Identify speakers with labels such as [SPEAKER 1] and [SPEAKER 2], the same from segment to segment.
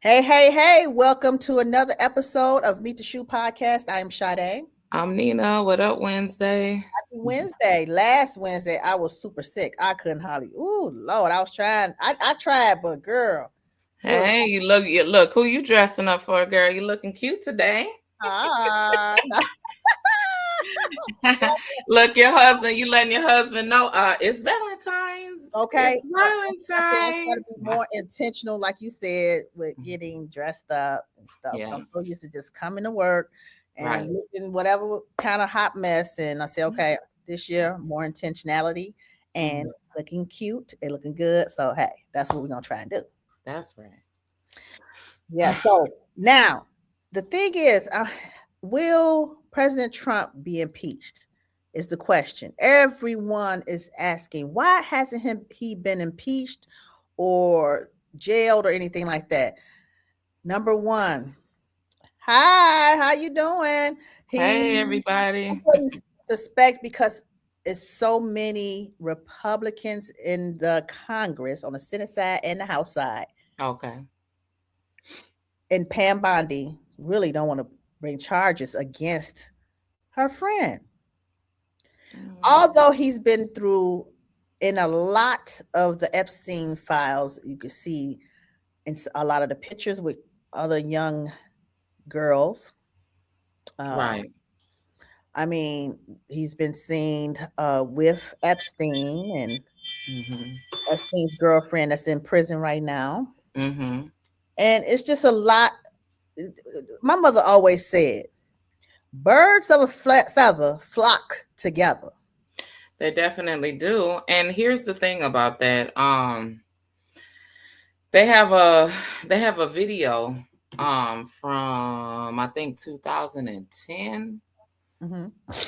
[SPEAKER 1] Hey, welcome to another episode of Meet the Shoe podcast. I am Sade.
[SPEAKER 2] I'm Nina. What up, Wednesday?
[SPEAKER 1] Happy Wednesday. Last Wednesday, I was super sick. I couldn't hardly. Ooh, Lord, I was trying. I tried, but girl.
[SPEAKER 2] Hey, you look who you dressing up for, girl. You looking cute today.
[SPEAKER 1] Ah.
[SPEAKER 2] Look, your husband, you letting your husband know it's Valentine's.
[SPEAKER 1] Okay.
[SPEAKER 2] It's Valentine's.
[SPEAKER 1] I'm trying to be more intentional, like you said, with getting dressed up and stuff.
[SPEAKER 2] Yeah.
[SPEAKER 1] So I'm so used to just coming to work and looking whatever kind of hot mess. And I say, okay, this year, more intentionality and looking cute and looking good. So, hey, that's what we're going to try and do.
[SPEAKER 2] That's right.
[SPEAKER 1] Yeah. So now the thing is, will President Trump be impeached? Is the question. Everyone is asking, why hasn't he been impeached or jailed or anything like that? Number one, hi, how you doing?
[SPEAKER 2] Hey, everybody.
[SPEAKER 1] I wouldn't suspect because it's so many Republicans in the Congress on the Senate side and the House side.
[SPEAKER 2] Okay.
[SPEAKER 1] And Pam Bondi really don't want to bring charges against her friend. Although he's been through in a lot of the Epstein files, you can see in a lot of the pictures with other young girls.
[SPEAKER 2] Right.
[SPEAKER 1] I mean, he's been seen with Epstein and Epstein's girlfriend that's in prison right now. And it's just a lot. My mother always said, birds of a flat feather flock together.
[SPEAKER 2] They definitely do. And here's the thing about that. They have a video from I think 2010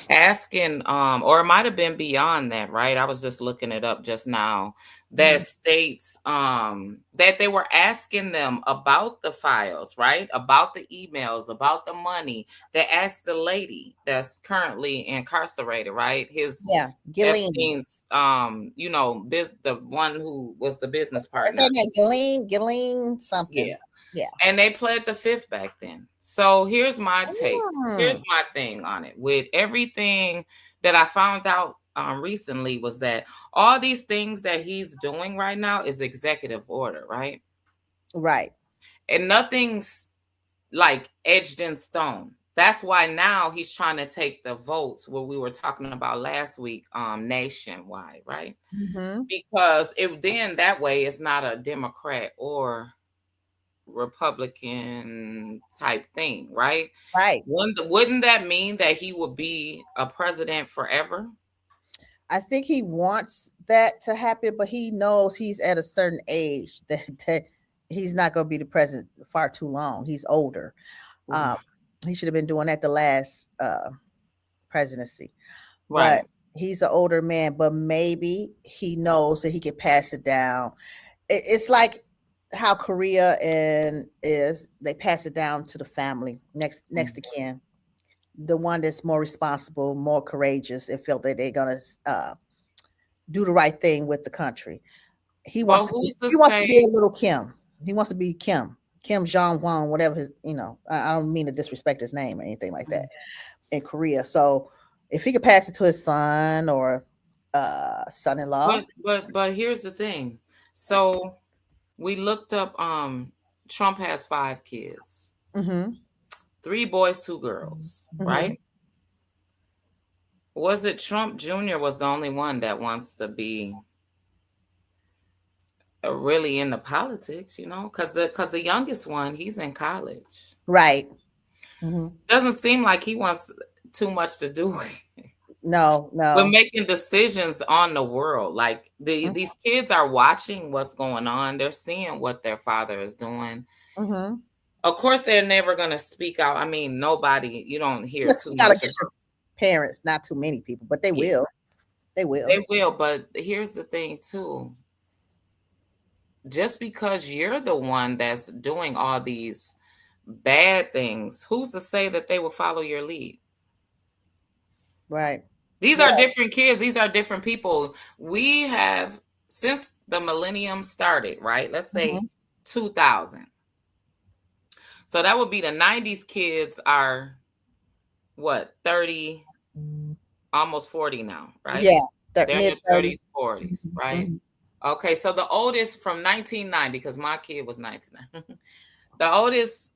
[SPEAKER 2] asking or it might have been beyond that, right? I was just looking it up just now. That states that they were asking them about the files, right? About the emails, about the money. They asked the lady that's currently incarcerated, right? Epstein's the one who was the business partner.
[SPEAKER 1] Ghislaine something. Yeah.
[SPEAKER 2] And they pled the fifth back then. So here's my take. Here's my thing on it. With everything that I found out recently was that all these things that he's doing right now is executive order, right?
[SPEAKER 1] Right.
[SPEAKER 2] And nothing's like edged in stone. That's why now he's trying to take the votes what we were talking about last week nationwide, right? Because if then that way it's not a Democrat or Republican type thing, right?
[SPEAKER 1] Right.
[SPEAKER 2] Wouldn't that mean that he would be a president forever?
[SPEAKER 1] I think he wants that to happen, but he knows he's at a certain age that he's not going to be the president far too long. He's older. He should have been doing that the last presidency.
[SPEAKER 2] Right.
[SPEAKER 1] But he's an older man, but maybe he knows that he can pass it down. It's like how Korea they pass it down to the family next to kin, the one that's more responsible, more courageous, and felt that they're gonna do the right thing with the country. He wants to be a little Kim. He wants to be Kim Jong Un, whatever his, I don't mean to disrespect his name or anything like that in Korea. So if he could pass it to his son or son-in-law.
[SPEAKER 2] But here's the thing. So we looked up Trump has 5 kids. 3 boys, 2 girls, right? Was it Trump Jr. was the only one that wants to be really into politics, because the youngest one, he's in college.
[SPEAKER 1] Right.
[SPEAKER 2] Doesn't seem like he wants too much to do with it.
[SPEAKER 1] No.
[SPEAKER 2] But making decisions on the world. Like these kids are watching what's going on. They're seeing what their father is doing. Of course, they're never going to speak out. I mean, nobody, you don't hear too much.
[SPEAKER 1] Gotta get your parents, not too many people, but they will. They will.
[SPEAKER 2] They will. But here's the thing, too. Just because you're the one that's doing all these bad things, who's to say that they will follow your lead?
[SPEAKER 1] Right.
[SPEAKER 2] These are different kids. These are different people. We have, since the millennium started, right? Let's say 2000. So that would be the 90s kids are what, 30, almost 40 now, right?
[SPEAKER 1] Yeah, that
[SPEAKER 2] They're in
[SPEAKER 1] mid
[SPEAKER 2] their 30s,
[SPEAKER 1] 30s.
[SPEAKER 2] 40s, right?
[SPEAKER 1] Mhm.
[SPEAKER 2] Okay, so the oldest from 1990, because my kid was 1990. The oldest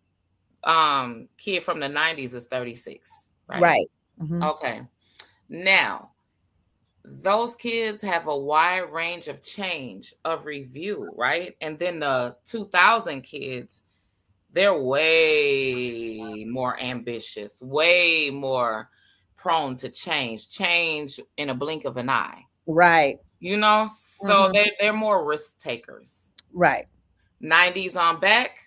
[SPEAKER 2] kid from the 90s is 36, right?
[SPEAKER 1] Right. Mhm.
[SPEAKER 2] Okay. Now, those kids have a wide range of change of review, right? And then the 2000 kids, they're way more ambitious, way more prone to change in a blink of an eye.
[SPEAKER 1] Right.
[SPEAKER 2] So
[SPEAKER 1] Mhm.
[SPEAKER 2] they're more risk takers.
[SPEAKER 1] Right.
[SPEAKER 2] 90s on back,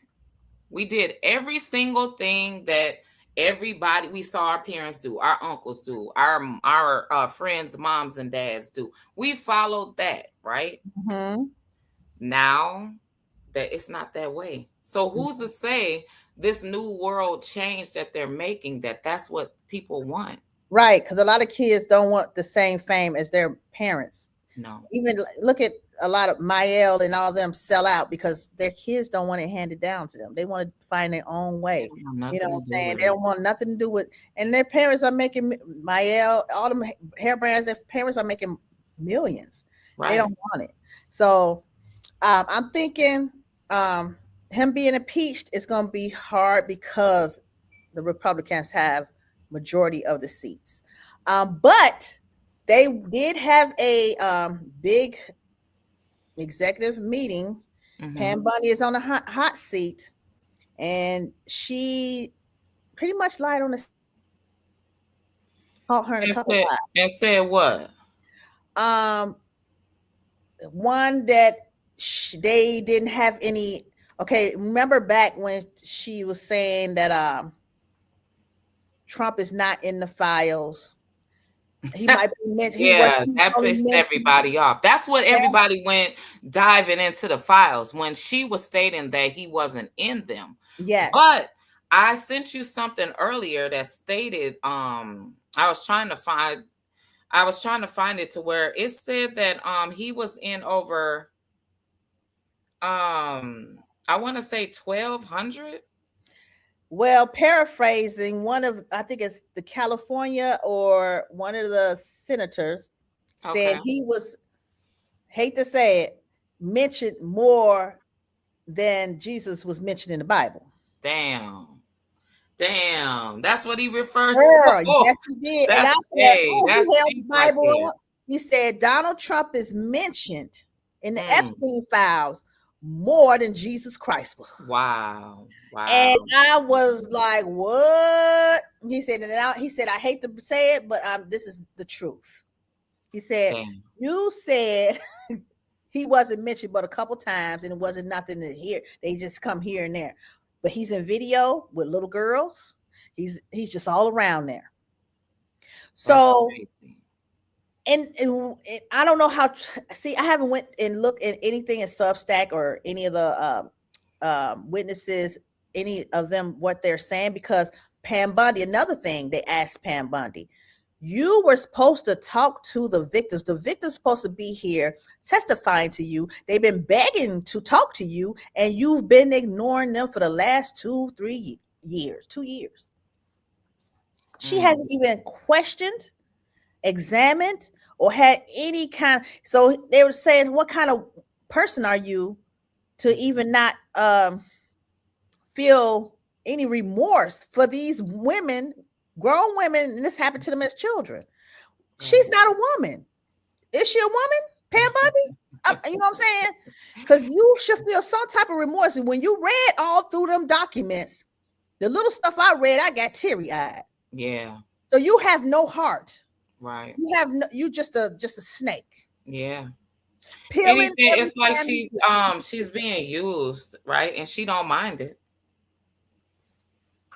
[SPEAKER 2] we did every single thing that everybody we saw our parents do, our uncles do, our friends, moms and dads do. We followed that, right?
[SPEAKER 1] Mhm.
[SPEAKER 2] Now that it's not that way. So who's to say this new world change that they're making, that's what people want?
[SPEAKER 1] Right, because a lot of kids don't want the same fame as their parents.
[SPEAKER 2] No.
[SPEAKER 1] Even look at a lot of Mael and all of them sell out because their kids don't want it handed down to them. They want to find their own
[SPEAKER 2] They
[SPEAKER 1] way.
[SPEAKER 2] don't have
[SPEAKER 1] You know
[SPEAKER 2] nothing
[SPEAKER 1] what
[SPEAKER 2] to
[SPEAKER 1] I'm
[SPEAKER 2] do
[SPEAKER 1] saying?
[SPEAKER 2] with
[SPEAKER 1] They
[SPEAKER 2] it.
[SPEAKER 1] don't want nothing to do with, and their parents are making Mael, all them hair brands, their parents are making millions. They
[SPEAKER 2] Right.
[SPEAKER 1] don't want it. So I'm thinking him being impeached is going to be hard because the Republicans have majority of the seats. But they did have a big executive meeting.
[SPEAKER 2] Mm-hmm.
[SPEAKER 1] Pam Bundy is on the hot seat, and she pretty much lied on the caught her in a
[SPEAKER 2] And
[SPEAKER 1] couple
[SPEAKER 2] said
[SPEAKER 1] of
[SPEAKER 2] and said what?
[SPEAKER 1] times. One that they didn't have any. Okay, remember back when she was saying that Trump is not in the files. He might be meant. He was
[SPEAKER 2] Yeah,
[SPEAKER 1] he's
[SPEAKER 2] that
[SPEAKER 1] only
[SPEAKER 2] pissed
[SPEAKER 1] mentioned.
[SPEAKER 2] everybody off. That's what
[SPEAKER 1] Yeah.
[SPEAKER 2] everybody went diving into the files when she was stating that he wasn't in them.
[SPEAKER 1] Yes.
[SPEAKER 2] But I sent you something earlier that stated I was trying to find it to where it said that he was in over I want to say 1200.
[SPEAKER 1] Well, paraphrasing, one of I think it's the California or one of the senators said
[SPEAKER 2] Okay.
[SPEAKER 1] he was, hate to say it, mentioned more than Jesus was mentioned in the Bible.
[SPEAKER 2] Damn. Damn. That's what he referred to.
[SPEAKER 1] Girl,
[SPEAKER 2] Oh,
[SPEAKER 1] yes, he did. And I
[SPEAKER 2] that's
[SPEAKER 1] said,
[SPEAKER 2] hey,
[SPEAKER 1] oh, he
[SPEAKER 2] that's
[SPEAKER 1] held the
[SPEAKER 2] deep right
[SPEAKER 1] Bible
[SPEAKER 2] there.
[SPEAKER 1] up. He said Donald Trump is mentioned in the
[SPEAKER 2] Mm.
[SPEAKER 1] Epstein files more than Jesus Christ was.
[SPEAKER 2] Wow.
[SPEAKER 1] And
[SPEAKER 2] Wow.
[SPEAKER 1] I was like, what? He said, I hate to say it, but this is the truth. He said,
[SPEAKER 2] Damn.
[SPEAKER 1] you said he wasn't mentioned but a couple times and it wasn't nothing to hear. They just come here and there. But he's in video with little girls. He's just all around there.
[SPEAKER 2] That's
[SPEAKER 1] So
[SPEAKER 2] crazy.
[SPEAKER 1] and I don't know how. See, I haven't went and looked at anything in Substack or any of the witnesses, any of them what they're saying because Pam Bundy. Another thing they asked Pam Bundy, you were supposed to talk to the victims. The victims supposed to be here testifying to you. They've been begging to talk to you, and you've been ignoring them for the last 2-3 years. 2 years. She
[SPEAKER 2] Mm.
[SPEAKER 1] hasn't even questioned, examined, or had any kind. So they were saying, what kind of person are you to even not feel any remorse for these women, grown women, and this happened to them as children? She's not a woman. Is she a woman, Pam Bundy? You know what I'm saying? Because you should feel some type of remorse. And when you read all through them documents, the little stuff I read, I got teary-eyed.
[SPEAKER 2] Yeah.
[SPEAKER 1] So you have no heart.
[SPEAKER 2] Right.
[SPEAKER 1] You have no, you just a snake.
[SPEAKER 2] Yeah.
[SPEAKER 1] Peeling
[SPEAKER 2] Anything,
[SPEAKER 1] every
[SPEAKER 2] it's like
[SPEAKER 1] time you see.
[SPEAKER 2] she's being used, right? And she don't mind it.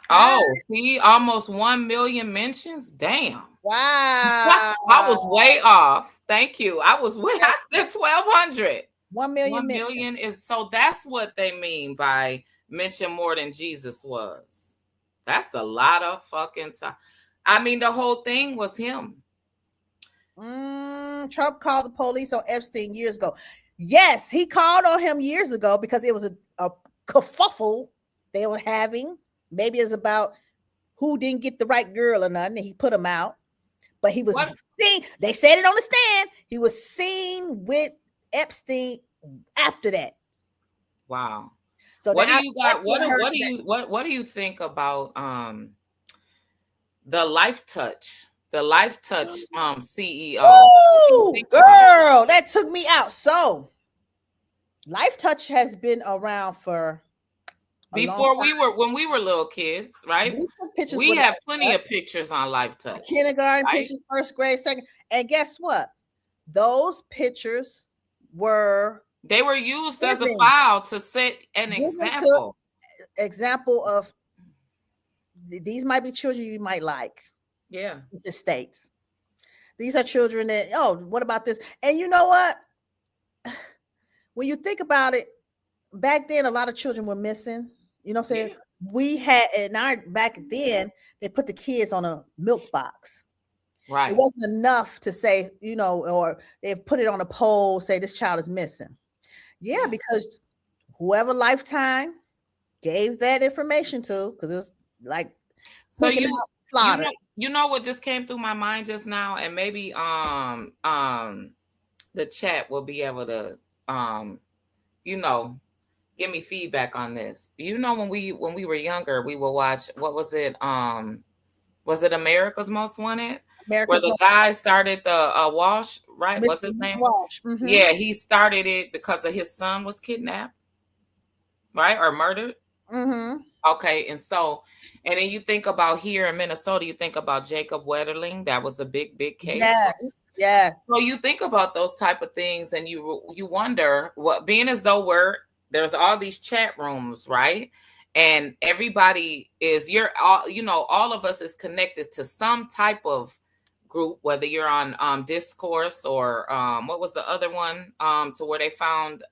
[SPEAKER 1] Ah,
[SPEAKER 2] Oh, see, almost 1 million mentions. Damn.
[SPEAKER 1] wow.
[SPEAKER 2] I was way off. Thank you.
[SPEAKER 1] Yeah,
[SPEAKER 2] I said 1200.
[SPEAKER 1] 1 million
[SPEAKER 2] 1
[SPEAKER 1] mentions.
[SPEAKER 2] million is so that's what they mean by mention more than Jesus was. That's a lot of fucking time. I mean, the whole thing was him.
[SPEAKER 1] Trump called the police on Epstein years ago. Yes, he called on him years ago because it was a kerfuffle they were having. Maybe it's about who didn't get the right girl or nothing, and he put them out. But he was seen. They said it on the stand. He was seen with Epstein after that.
[SPEAKER 2] Wow.
[SPEAKER 1] So
[SPEAKER 2] what do you got? What do you think about the Life Touch? The Life Touch CEO.
[SPEAKER 1] Ooh, girl, that took me out. So Life Touch has been around for
[SPEAKER 2] before when we were little kids, right? We have plenty of pictures on Life Touch.
[SPEAKER 1] Kindergarten pictures, first grade, second. And guess what? Those pictures were
[SPEAKER 2] used as a file to set an
[SPEAKER 1] example of these might be children you might like.
[SPEAKER 2] Yeah.
[SPEAKER 1] It's the states. These are children that, what about this? And you know what? When you think about it, back then a lot of children were missing. You know what I'm saying? Yeah. We had back then they put the kids on a milk box.
[SPEAKER 2] Right.
[SPEAKER 1] It wasn't enough to say, or they put it on a pole, say this child is missing. Yeah, because whoever Lifetime gave that information to, because it's like
[SPEAKER 2] so you know what just came through my mind just now, and maybe the chat will be able to give me feedback on this. When we were younger, we would watch, what was it? Was it America's Most Wanted? Where the guy started the Walsh, right? What's his name?
[SPEAKER 1] Walsh. Mm-hmm.
[SPEAKER 2] Yeah, he started it because of his son was kidnapped, right? Or murdered.
[SPEAKER 1] Mm-hmm.
[SPEAKER 2] Okay, and then you think about here in Minnesota, you think about Jacob Wetterling. That was a big case.
[SPEAKER 1] Yes.
[SPEAKER 2] So you think about those type of things, and you wonder what, being as though there's all these chat rooms, right? And everybody is all of us is connected to some type of group, whether you're on discourse or what was the other one to where they found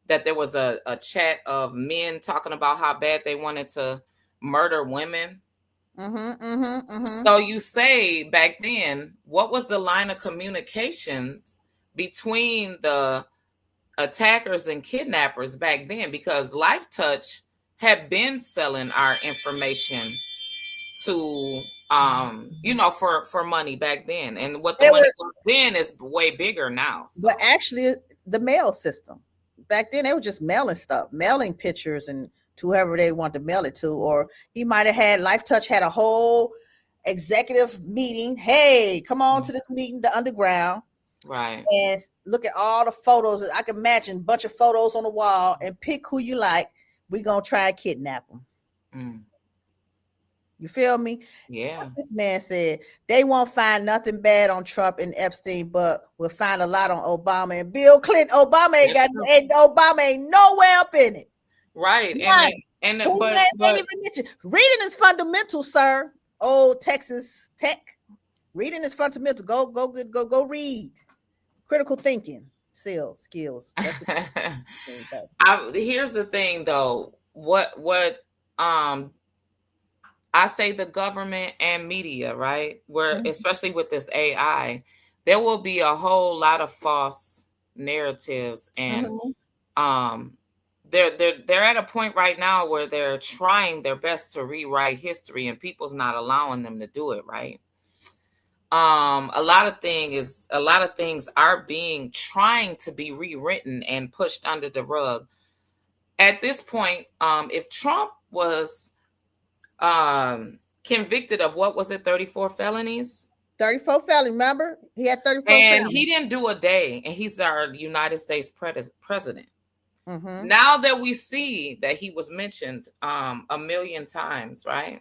[SPEAKER 2] that there was a chat of men talking about how bad they wanted to murder women. So you say back then, what was the line of communications between the attackers and kidnappers back then? Because Life Touch had been selling our information to for money back then, and what the money was then is way bigger now. So.
[SPEAKER 1] But actually, the mail system back then, they were just mailing pictures and to whoever they want to mail it to, or he might have had Life Touch had a whole executive meeting. Hey, come on to this meeting, the underground.
[SPEAKER 2] Right.
[SPEAKER 1] And look at all the photos. I can imagine a bunch of photos on the wall and pick who you like. We're going to try and kidnap them.
[SPEAKER 2] Mm.
[SPEAKER 1] You feel me?
[SPEAKER 2] Yeah.
[SPEAKER 1] What this man said, they won't find nothing bad on Trump and Epstein, but we'll find a lot on Obama and Bill Clinton. Obama ain't nowhere up in it.
[SPEAKER 2] Right.
[SPEAKER 1] But reading is fundamental, sir. Old Texas Tech. Reading is fundamental. Go read. Critical thinking skills.
[SPEAKER 2] Here's the thing, though. What I say, the government and media, right? Where especially with this AI, there will be a whole lot of false narratives, and they're at a point right now where they're trying their best to rewrite history, and people's not allowing them to do it, right? A lot of things are trying to be rewritten and pushed under the rug. At this point, if Trump was convicted of, what was it, 34 felonies?
[SPEAKER 1] 34 felonies, remember? He had 34
[SPEAKER 2] and
[SPEAKER 1] felonies.
[SPEAKER 2] He didn't do a day, and he's our United States president. Now that we see that he was mentioned a million times, right?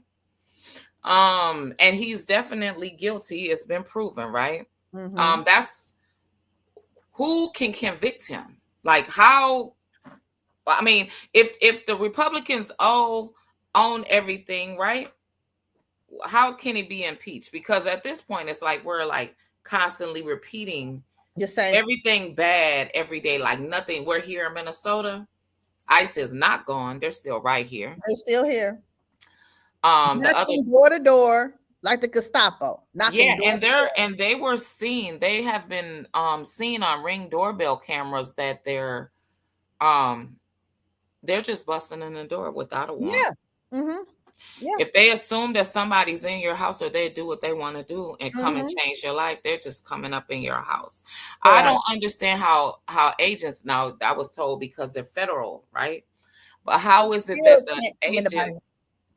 [SPEAKER 2] And he's definitely guilty. It's been proven, right? That's who can convict him. Like, how? I mean, if the Republicans own everything, right? How can he be impeached? Because at this point, it's like we're like constantly repeating everything bad every day, like nothing. We're here in Minnesota. ICE is not gone. They're still right here.
[SPEAKER 1] They're still here.
[SPEAKER 2] The other
[SPEAKER 1] door to door, like the Gestapo.
[SPEAKER 2] They were seen. They have been seen on Ring doorbell cameras that they're just busting in the door without a warrant.
[SPEAKER 1] Yeah. Mm-hmm. Yeah.
[SPEAKER 2] If they assume that somebody's in your house or they do what they want to do and come and change your life, they're just coming up in your house. I don't understand how agents, now I was told because they're federal, right? But how is it that the agents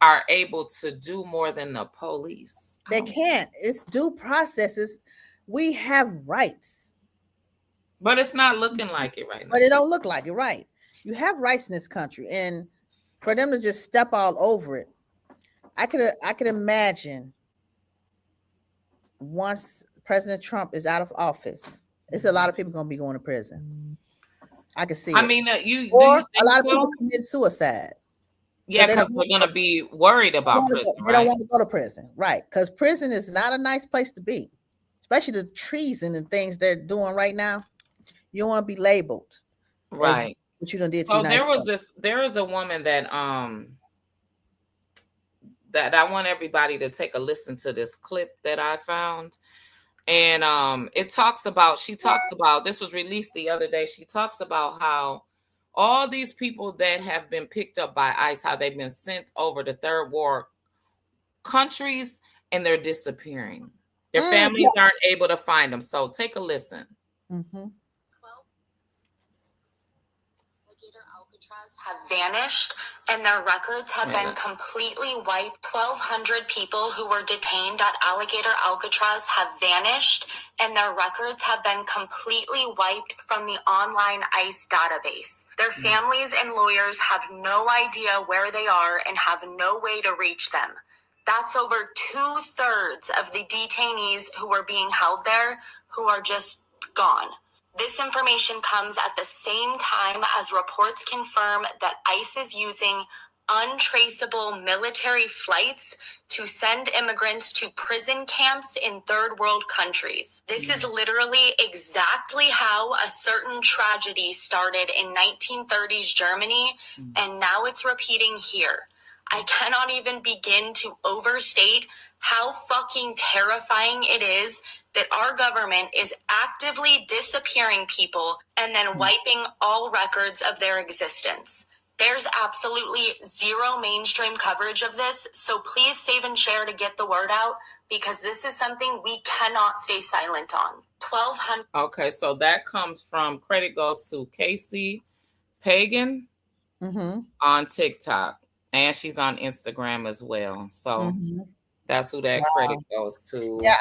[SPEAKER 2] are able to do more than the police?
[SPEAKER 1] They can't. It's due processes. We have rights.
[SPEAKER 2] But it's not looking like it right now.
[SPEAKER 1] But it don't look like it, right? You have rights in this country, and for them to just step all over it, I could imagine once President Trump is out of office, it's a lot of people gonna be going to prison. I can see.
[SPEAKER 2] I mean,
[SPEAKER 1] a lot of people commit suicide.
[SPEAKER 2] Yeah, because they're gonna be worried about prison.
[SPEAKER 1] They don't want to go to prison, right? Because prison is not a nice place to be, especially the treason and things they're doing right now. You don't want to be labeled,
[SPEAKER 2] right?
[SPEAKER 1] What you done did.
[SPEAKER 2] So there is a woman that that I want everybody to take a listen to this clip that I found. And she talks about, this was released the other day. She talks about how all these people that have been picked up by ICE, how they've been sent over to third world countries and they're disappearing. Their families aren't able to find them. So take a listen.
[SPEAKER 3] Have vanished and their records have been completely wiped. 1,200 people who were detained at Alligator Alcatraz have vanished and their records have been completely wiped from the online ICE database. Their families and lawyers have no idea where they are and have no way to reach them. That's over 2/3 of the detainees who were being held there who are just gone. This information comes at the same time as reports confirm that ICE is using untraceable military flights to send immigrants to prison camps in third world countries. This is literally exactly how a certain tragedy started in 1930s Germany, and now it's repeating here. I cannot even begin to overstate how fucking terrifying it is that our government is actively disappearing people and then wiping all records of their existence. There's absolutely zero mainstream coverage of this, so please save and share to get the word out, because this is something we cannot stay silent on. 1,200.
[SPEAKER 2] Okay, so that comes from, credit goes to Casey Pagan on TikTok, and she's on Instagram as well. So that's who that credit goes to.
[SPEAKER 1] Yeah,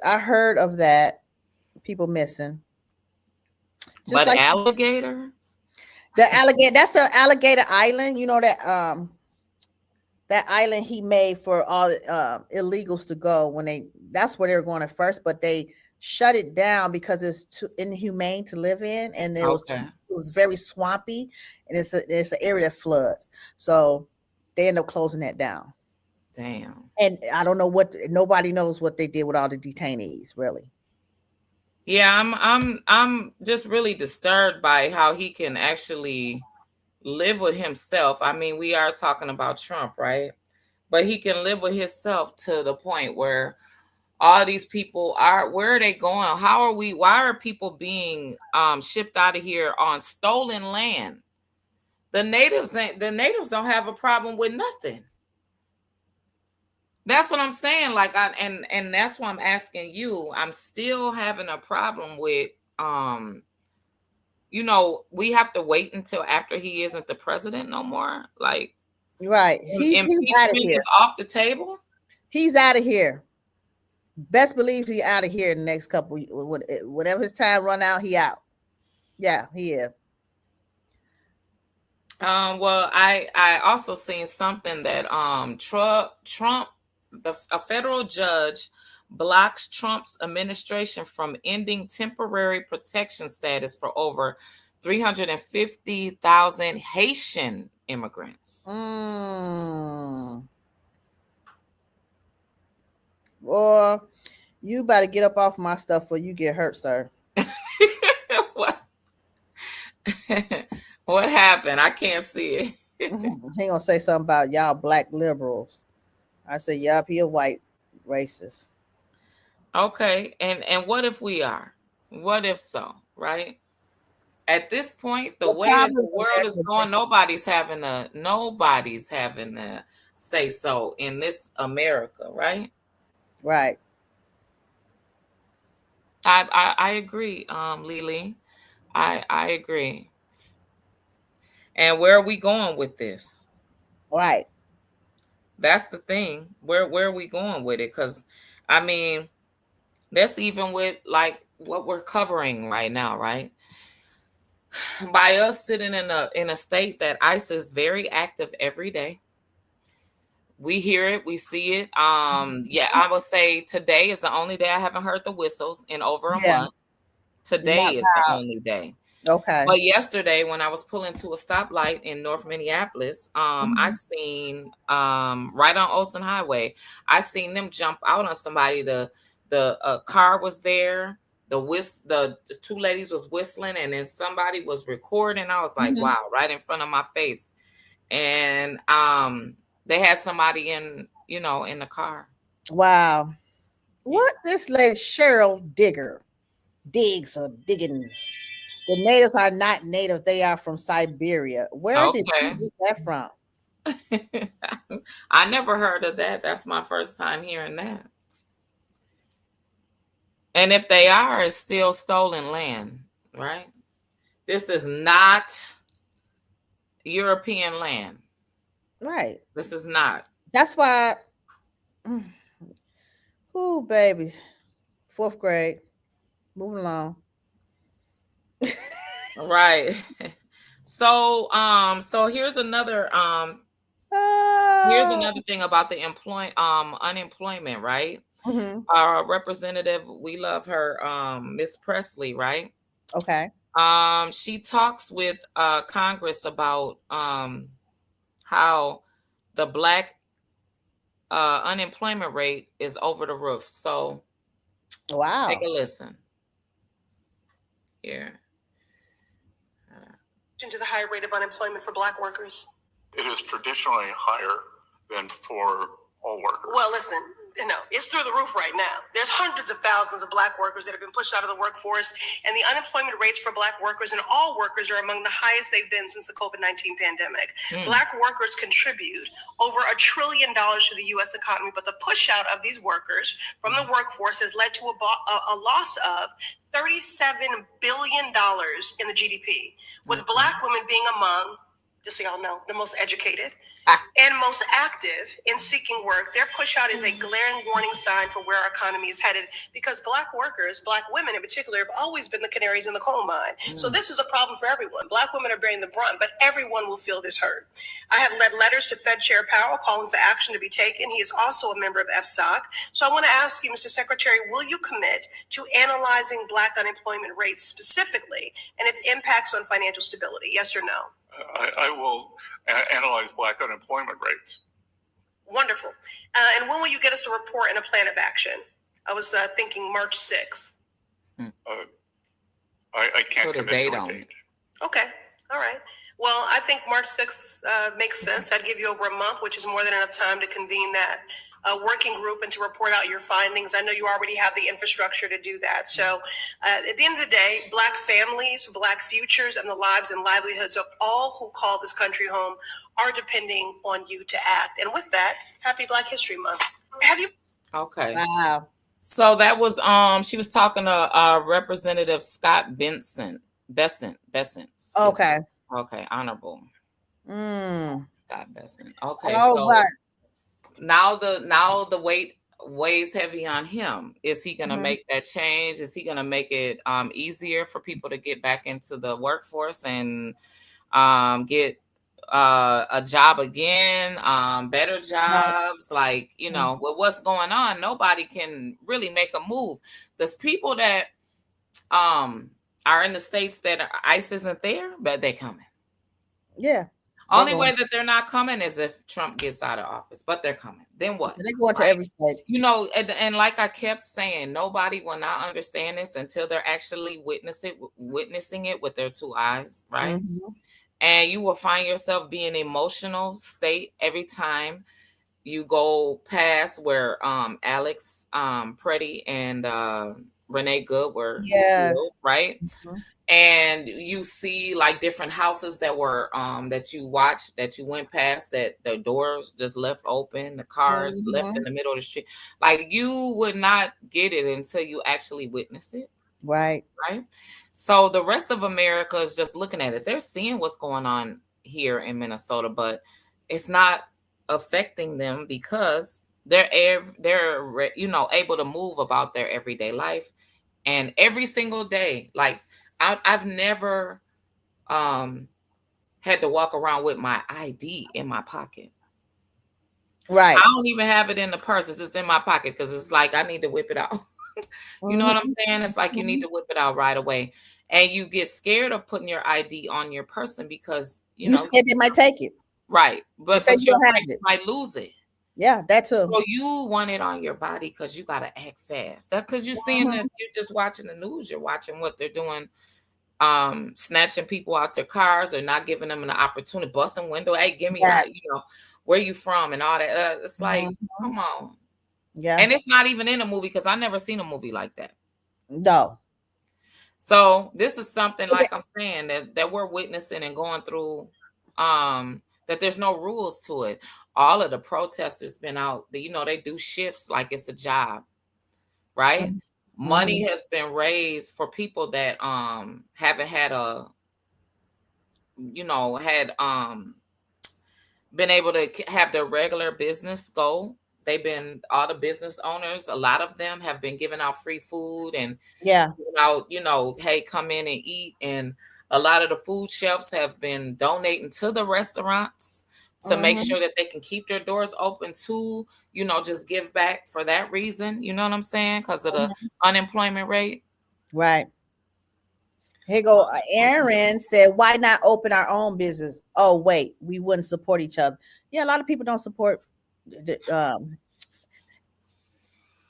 [SPEAKER 1] I heard of that. People missing.
[SPEAKER 2] Just but like alligators?
[SPEAKER 1] The alligator, that's an alligator island. You know that that island he made for all illegals to go that's where they were going at first, but they shut it down because it's too inhumane to live in, and it was very swampy, and it's an area that floods. So they end up closing that down.
[SPEAKER 2] Damn.
[SPEAKER 1] And I don't know nobody knows what they did with all the detainees, really.
[SPEAKER 2] Yeah, I'm just really disturbed by how he can actually live with himself. I mean, we are talking about Trump, right? But he can live with himself to the point where all these people where are they going? Why are people being shipped out of here on stolen land? The natives don't have a problem with nothing. That's what I'm saying. Like, and that's why I'm asking you. I'm still having a problem with, we have to wait until after he isn't the president no more. Like,
[SPEAKER 1] right? He's out of here.
[SPEAKER 2] Is off the table.
[SPEAKER 1] He's out of here. Best believes he's out of here in the next couple. Whatever his time run out, he out. Yeah, he is.
[SPEAKER 2] Well, I also seen something that Trump. A federal judge blocks Trump's administration from ending temporary protection status for over 350,000 Haitian immigrants.
[SPEAKER 1] Boy, you better get up off my stuff or you get hurt, sir.
[SPEAKER 2] What? What happened? I can't see it.
[SPEAKER 1] He gonna say something about y'all black liberals. I said, yup, he a white racist.
[SPEAKER 2] Okay, and what if we are? What if so, right? At this point, the
[SPEAKER 1] What
[SPEAKER 2] way that
[SPEAKER 1] problem
[SPEAKER 2] the
[SPEAKER 1] is
[SPEAKER 2] world is
[SPEAKER 1] America
[SPEAKER 2] going,
[SPEAKER 1] addressing?
[SPEAKER 2] nobody's having a say so in this America, right?
[SPEAKER 1] Right.
[SPEAKER 2] I agree, Lily. I agree. And where are we going with this?
[SPEAKER 1] Right.
[SPEAKER 2] That's the thing. Where are we going with it? Because I mean, that's even with like what we're covering right now, right? By us sitting in a state that ICE is very active every day. We hear it, we see it. Yeah, I would say today is the only day I haven't heard the whistles in over a
[SPEAKER 1] Yeah.
[SPEAKER 2] month. Today
[SPEAKER 1] Not
[SPEAKER 2] is the
[SPEAKER 1] loud.
[SPEAKER 2] only day.
[SPEAKER 1] Okay.
[SPEAKER 2] But yesterday, when I was pulling to a stoplight in North Minneapolis, I seen right on Olsen Highway, I seen them jump out on somebody. The car was there. The two ladies was whistling, and then somebody was recording. I was like, wow, right in front of my face. And they had somebody in the car.
[SPEAKER 1] Wow. What this lady Cheryl digs or digging? The natives are not native; they are from Siberia. Where did you
[SPEAKER 2] Okay.
[SPEAKER 1] get that from?
[SPEAKER 2] I never heard of that. That's my first time hearing that. And if they are, it's still stolen land, right? This is not European land.
[SPEAKER 1] Right.
[SPEAKER 2] This is not.
[SPEAKER 1] That's why. Ooh, baby. 4th grade. Moving along.
[SPEAKER 2] Right. So here's another thing about the unemployment, right? Our representative, we love her, Miss Presley, right?
[SPEAKER 1] Okay.
[SPEAKER 2] She talks with Congress about how the Black unemployment rate is over the roof. So
[SPEAKER 1] Wow.
[SPEAKER 2] take a listen here.
[SPEAKER 4] To the high rate of unemployment for Black workers?
[SPEAKER 5] It is traditionally higher than for all workers.
[SPEAKER 4] Well, listen, it's through the roof right now. There's hundreds of thousands of Black workers that have been pushed out of the workforce, and the unemployment rates for Black workers and all workers are among the highest they've been since the COVID-19 pandemic. Black workers contribute over $1 trillion to the U.S. economy, but the push out of these workers from the workforce has led to a loss of $37 billion in the GDP, with Black women being among, just so y'all know, the most educated and most active in seeking work. Their push out is a glaring warning sign for where our economy is headed, because Black workers, Black women in particular, have always been the canaries in the coal mine. So this is a problem for everyone. Black women are bearing the brunt, but everyone will feel this hurt. I have led letters to Fed Chair Powell calling for action to be taken. He is also a member of FSOC. So I want to ask you, Mr. Secretary, will you commit to analyzing Black unemployment rates specifically and its impacts on financial stability? Yes or no?
[SPEAKER 5] I will analyze Black unemployment rates.
[SPEAKER 4] Wonderful. And when will you get us a report and a plan of action? I was thinking March 6th.
[SPEAKER 5] I can't commit to a date.
[SPEAKER 4] Okay. All right. Well, I think March 6th makes sense. I'd give you over a month, which is more than enough time to convene that working group and to report out your findings. I know you already have the infrastructure to do that. So at the end of the day, Black families, Black futures, and the lives and livelihoods of all who call this country home are depending on you to act. And with that, happy Black History Month. Have you?
[SPEAKER 2] Okay.
[SPEAKER 1] Wow.
[SPEAKER 2] So that was she was talking to Representative Scott Besant.
[SPEAKER 1] Okay.
[SPEAKER 2] Okay, honorable. Scott Besant. Okay.
[SPEAKER 1] Oh,
[SPEAKER 2] so
[SPEAKER 1] but
[SPEAKER 2] now the weight weighs heavy on him. Is he gonna make that change? Is he gonna make it easier for people to get back into the workforce and get a job again, better jobs? Like, with what's going on, nobody can really make a move. There's people that are in the states that ICE isn't there, but they're coming.
[SPEAKER 1] Yeah.
[SPEAKER 2] Only way that they're not coming is if Trump gets out of office, but they're coming. Then what?
[SPEAKER 1] They go into every state.
[SPEAKER 2] And like I kept saying, nobody will not understand this until they're actually witnessing it with their two eyes, right? And you will find yourself being emotional state every time you go past where Alex Preddy and Renee Good were
[SPEAKER 1] Yes.
[SPEAKER 2] killed, right?
[SPEAKER 1] Mhm.
[SPEAKER 2] And you see like different houses that were that you watched, that you went past, that the doors just left open, the cars left in the middle of the street. Like you would not get it until you actually witness it.
[SPEAKER 1] Right.
[SPEAKER 2] Right. So the rest of America is just looking at it. They're seeing what's going on here in Minnesota, but it's not affecting them because they're able to move about their everyday life. And every single day, like I've never had to walk around with my ID in my pocket.
[SPEAKER 1] Right.
[SPEAKER 2] I don't even have it in the purse. It's just in my pocket because it's like I need to whip it out. You know what I'm saying? It's like you need to whip it out right away. And you get scared of putting your ID on your person because,
[SPEAKER 1] you scared they might take it.
[SPEAKER 2] Right. But
[SPEAKER 1] you
[SPEAKER 2] you
[SPEAKER 1] don't have it.
[SPEAKER 2] might lose it.
[SPEAKER 1] Yeah, that too.
[SPEAKER 2] So you want it on your body because you got to act fast. That's because you're seeing that you're just watching the news. You're watching what they're doing, snatching people out their cars or not giving them an opportunity, busting window. Hey, give me, where you from and all that. It's like, come on.
[SPEAKER 1] Yeah.
[SPEAKER 2] And it's not even in a movie because I never seen a movie like that.
[SPEAKER 1] No.
[SPEAKER 2] So this is something like I'm saying that we're witnessing and going through, that there's no rules to it. All of the protesters been out, they do shifts like it's a job, right? Money has been raised for people that haven't had been able to have their regular business go. All the business owners, a lot of them have been giving out free food and out, hey, come in and eat. And a lot of the food shelves have been donating to the restaurants to make sure that they can keep their doors open to, just give back for that reason. You know what I'm saying? Because of the unemployment rate.
[SPEAKER 1] Right. Here go Aaron said, why not open our own business? Oh, wait, we wouldn't support each other. Yeah, a lot of people don't support.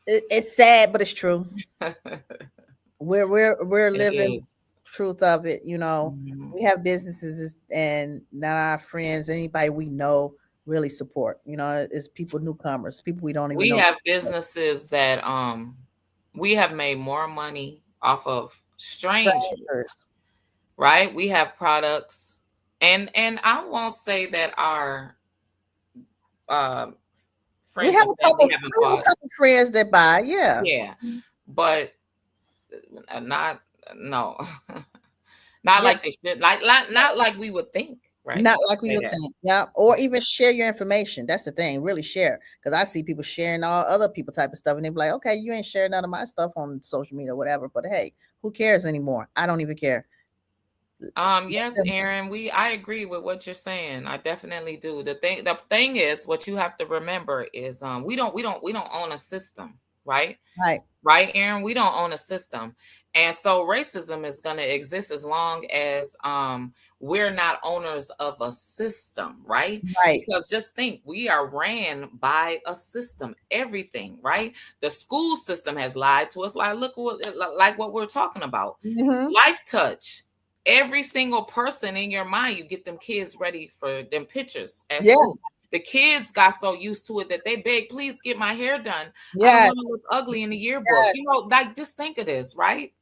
[SPEAKER 1] It's sad, but it's true. We're living truth of it. We have businesses and not our friends, anybody we know really support. It's people, newcomers, people we don't even know.
[SPEAKER 2] We have businesses that we have made more money off of strangers. Right? We have products, and I won't say that our friends.
[SPEAKER 1] We have a couple friends that buy,
[SPEAKER 2] yeah, but not like they should, not like we would think. Right.
[SPEAKER 1] Not like we would think. Yeah. Or even share your information. That's the thing. Really share. Because I see people sharing all other people type of stuff. And they be like, okay, you ain't sharing none of my stuff on social media or whatever. But hey, who cares anymore? I don't even care.
[SPEAKER 2] Yes, Aaron, I agree with what you're saying. I definitely do. The thing is, what you have to remember is we don't own a system, right? Right, Aaron? We don't own a system. And so racism is going to exist as long as we're not owners of a system, right? Because just think, we are ran by a system, everything, right? The school system has lied to us. Look what we're talking about. Life Touch. Every single person in your mind, you get them kids ready for them pictures at school. The kids got so used to it that they beg, please get my hair done. I don't want to look ugly in the yearbook. Just think of this, right?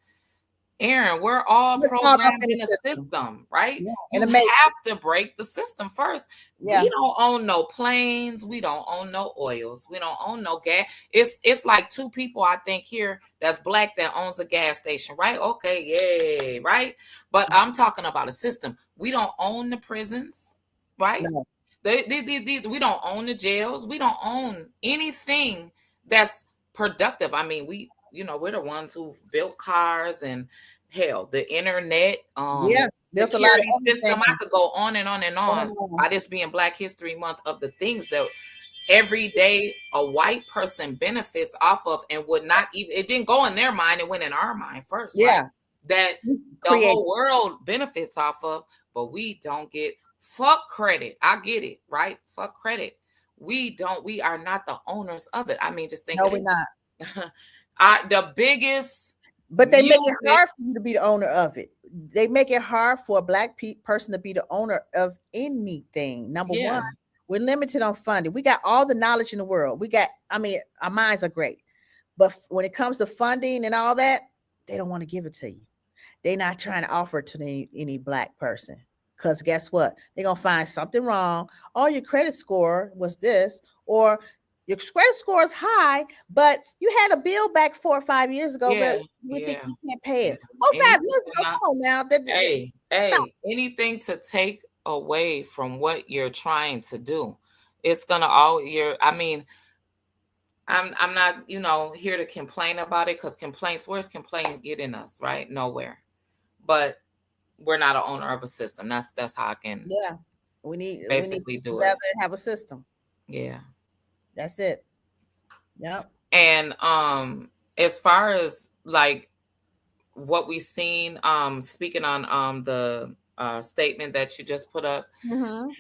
[SPEAKER 2] Aaron, we're all programmed in a system, right? You have to break the system first. We don't own no planes. We don't own no oils. We don't own no gas. It's like two people, I think, here that's black that owns a gas station, right? Okay, yay, right? But I'm talking about a system. We don't own the prisons, right? No. We don't own the jails. We don't own anything that's productive. I mean, we're the ones who built cars and hell, the internet,
[SPEAKER 1] built a lot of
[SPEAKER 2] system. I could go on and on and on by this being Black History Month of the things that every day a white person benefits off of and would not even, it didn't go in their mind, it went in our mind first. Right? That the whole world benefits off of, but we don't get fuck credit. I get it, right? Fuck credit. We are not the owners of it. I mean, just think.
[SPEAKER 1] No, we're not.
[SPEAKER 2] The biggest.
[SPEAKER 1] But they make it hard for you to be the owner of it. They make it hard for a black person to be the owner of anything. Number one, we're limited on funding. We got all the knowledge in the world. Our minds are great. But when it comes to funding and all that, they don't want to give it to you. They're not trying to offer it to any Black person. Because guess what? They're going to find something wrong. Or your credit score was this, or your credit score is high, but you had a bill back 4 or 5 years ago, but we think you can't pay it. 4 or 5 years ago, come on now. Stop.
[SPEAKER 2] Anything to take away from what you're trying to do, it's gonna all I mean, I'm not, here to complain about it, because where's complaint getting us, right? Nowhere. But we're not an owner of a system. That's how I can
[SPEAKER 1] we need
[SPEAKER 2] basically
[SPEAKER 1] to
[SPEAKER 2] do
[SPEAKER 1] together
[SPEAKER 2] it.
[SPEAKER 1] and have a system.
[SPEAKER 2] Yeah.
[SPEAKER 1] That's it. Yep.
[SPEAKER 2] And as far as like what we've seen, speaking on the statement that you just put up, the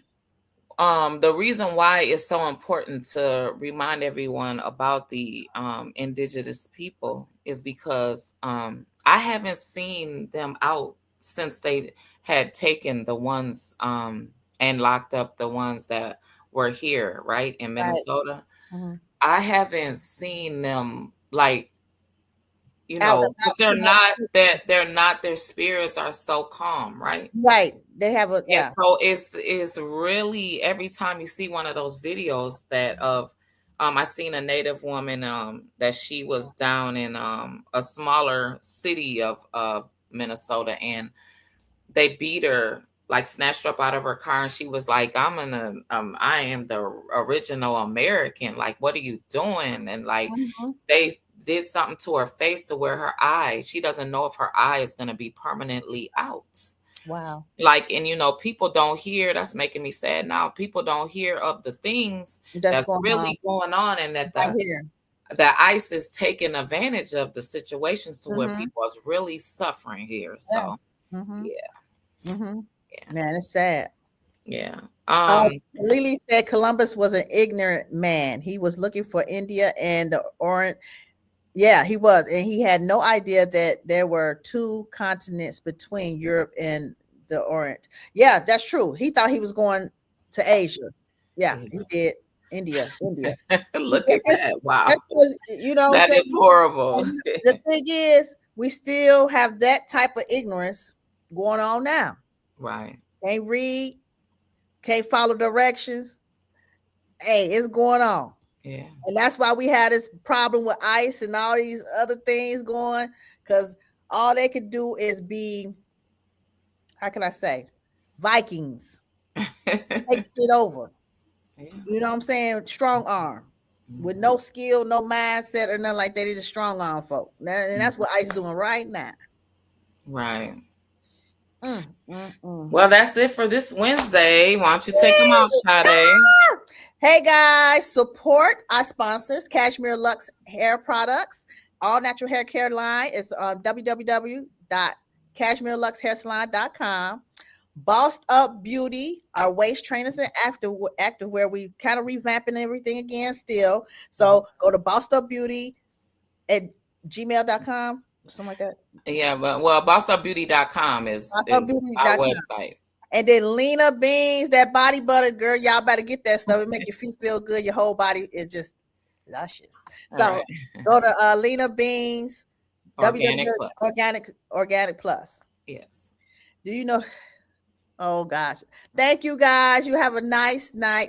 [SPEAKER 2] reason why it's so important to remind everyone about the Indigenous people is because I haven't seen them out since they had taken the ones and locked up the ones that were here, right, in Minnesota. Right. I haven't seen them like, because they're not, their spirits are so calm, right?
[SPEAKER 1] Right. They have a
[SPEAKER 2] And so it's really, every time you see one of those videos that I seen a Native woman that she was down in a smaller city of Minnesota, and they beat her, like snatched her up out of her car, and she was like, I am the original American. Like, what are you doing? And like they did something to her face to where her eye, she doesn't know if her eye is going to be permanently out.
[SPEAKER 1] Wow.
[SPEAKER 2] Like, and people don't hear, that's making me sad now. People don't hear of the things that's really going on, and that the ICE is taking advantage of the situations to where people are really suffering here. So
[SPEAKER 1] Man, it's sad.
[SPEAKER 2] Yeah.
[SPEAKER 1] Lily said Columbus was an ignorant man. He was looking for India and the Orient. Yeah, he was. And he had no idea that there were 2 continents between Europe and the Orient. Yeah, that's true. He thought he was going to Asia. Yeah, he did. India.
[SPEAKER 2] Look at that. Wow.
[SPEAKER 1] That
[SPEAKER 2] is horrible.
[SPEAKER 1] The thing is, we still have that type of ignorance going on now.
[SPEAKER 2] Right.
[SPEAKER 1] Can't read, can't follow directions. Hey, it's going on.
[SPEAKER 2] Yeah.
[SPEAKER 1] And that's why we had this problem with ICE and all these other things going, because all they could do is be, how can I say, Vikings. Take it over. Yeah. You know what I'm saying? Strong arm. With no skill, no mindset, or nothing like that. They just strong arm folk. And that's what ICE is doing right now.
[SPEAKER 2] Right. Well, that's it for this Wednesday. Why don't you take them out, Sade?
[SPEAKER 1] Hey guys, support our sponsors, Cashmere Lux Hair Products, all natural hair care line. It's on www.cashmereluxhairsalon.com. Bossed Up Beauty, our waist trainers and activewear. We kind of revamping everything again still. So go to bossupbeauty@gmail.com. Something like that.
[SPEAKER 2] Yeah, well, bossupbeauty.com is our website.
[SPEAKER 1] And then Lena Beans, that body butter, girl, y'all better get that stuff. It make you feel good. Your whole body is just luscious. So go to Lena Beans, Organic Plus.
[SPEAKER 2] Yes.
[SPEAKER 1] Do you know? Oh gosh. Thank you guys. You have a nice night.